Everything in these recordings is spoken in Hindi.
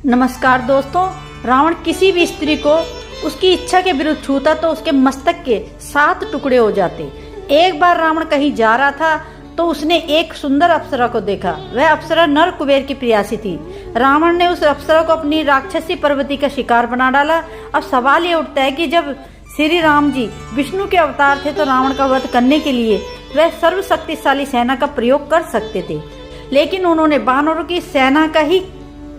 नमस्कार दोस्तों, रावण किसी भी स्त्री को उसकी इच्छा के विरुद्ध छूता तो उसके मस्तक के 7 टुकड़े हो जाते। एक बार रावण कहीं जा रहा था तो उसने एक सुंदर अप्सरा को देखा। वह अप्सरा नर कुबेर की प्रियासी थी। रावण ने उस अप्सरा को अपनी राक्षसी पर्वती का शिकार बना डाला। अब सवाल ये उठता है कि जब श्री राम जी विष्णु के अवतार थे तो रावण का वध करने के लिए वह सर्वशक्तिशाली सेना का प्रयोग कर सकते थे, लेकिन उन्होंने वानरों की सेना का ही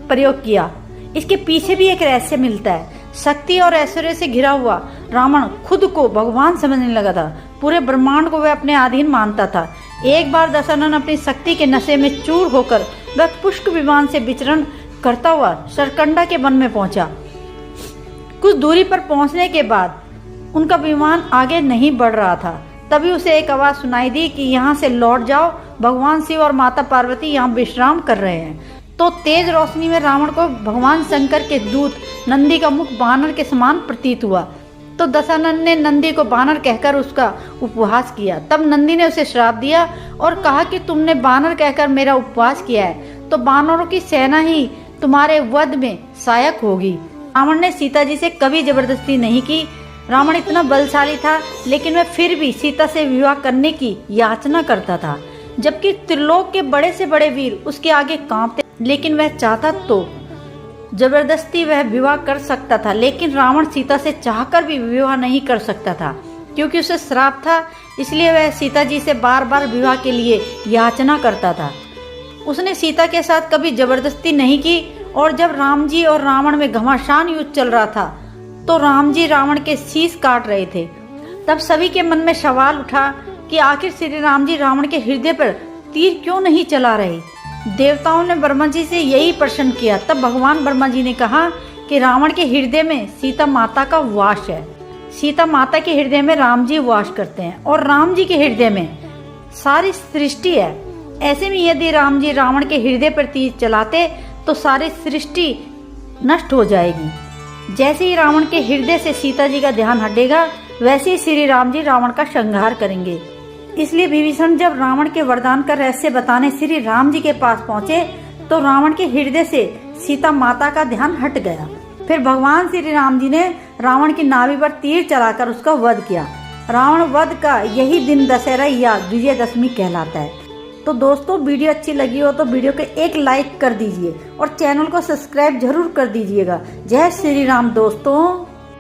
प्रयोग किया। इसके पीछे भी एक रहस्य मिलता है। शक्ति और ऐश्वर्य से घिरा हुआ रावण खुद को भगवान समझने लगा था। पूरे ब्रह्मांड को वह अपने अधीन मानता था। एक बार दशानन अपनी शक्ति के नशे में चूर होकर वह पुष्प विमान से विचरण करता हुआ सरकंडा के वन में पहुंचा। कुछ दूरी पर पहुंचने के बाद उनका विमान आगे नहीं बढ़ रहा था। तभी उसे एक आवाज सुनाई दी कि यहाँ से लौट जाओ, भगवान शिव और माता पार्वती यहाँ विश्राम कर रहे हैं। तो तेज रोशनी में रावण को भगवान शंकर के दूत नंदी का मुख बानर के समान प्रतीत हुआ। तो दशानन ने नंदी को बानर कहकर उसका उपवास किया। तब नंदी ने उसे श्राप दिया और कहा कि तुमने बानर कहकर मेरा उपवास किया है तो बानरों की सेना ही तुम्हारे वध में सहायक होगी। रावण ने सीता जी से कभी जबरदस्ती नहीं की। रावण इतना बलशाली था, लेकिन वह फिर भी सीता से विवाह करने की याचना करता था, जबकि त्रिलोक के बड़े से बड़े वीर उसके आगे कांपते। लेकिन वह चाहता तो जबरदस्ती वह विवाह कर सकता था, लेकिन रावण सीता से चाहकर भी विवाह नहीं कर सकता था, क्योंकि उसे श्राप था। इसलिए वह सीता जी से बार बार विवाह के लिए याचना करता था। उसने सीता के साथ कभी जबरदस्ती नहीं की। और जब राम जी और रावण में घमासान युद्ध चल रहा था तो राम जी रावण के शीश काट रहे थे। तब सभी के मन में सवाल उठा कि आखिर श्री राम जी रावण के हृदय पर तीर क्यों नहीं चला रहे। देवताओं ने ब्रह्मा जी से यही प्रश्न किया। तब भगवान ब्रह्मा जी ने कहा कि रावण के हृदय में सीता माता का वास है। सीता माता के हृदय में राम जी वास करते हैं और राम जी के हृदय में सारी सृष्टि है। ऐसे में यदि राम जी रावण के हृदय पर तीर चलाते तो सारी सृष्टि नष्ट हो जाएगी। जैसे ही रावण के हृदय से सीता जी का ध्यान हटेगा, वैसे ही श्री राम जी रावण का संहार करेंगे। इसलिए विभीषण जब रावण के वरदान का रहस्य बताने श्री राम जी के पास पहुंचे तो रावण के हृदय से सीता माता का ध्यान हट गया। फिर भगवान श्री राम जी ने रावण की नाभि पर तीर चलाकर उसका वध किया। रावण वध का यही दिन दशहरा या विजयदशमी कहलाता है। तो दोस्तों, वीडियो अच्छी लगी हो तो वीडियो को एक लाइक कर दीजिए और चैनल को सब्सक्राइब जरूर कर दीजिएगा। जय श्री राम दोस्तों।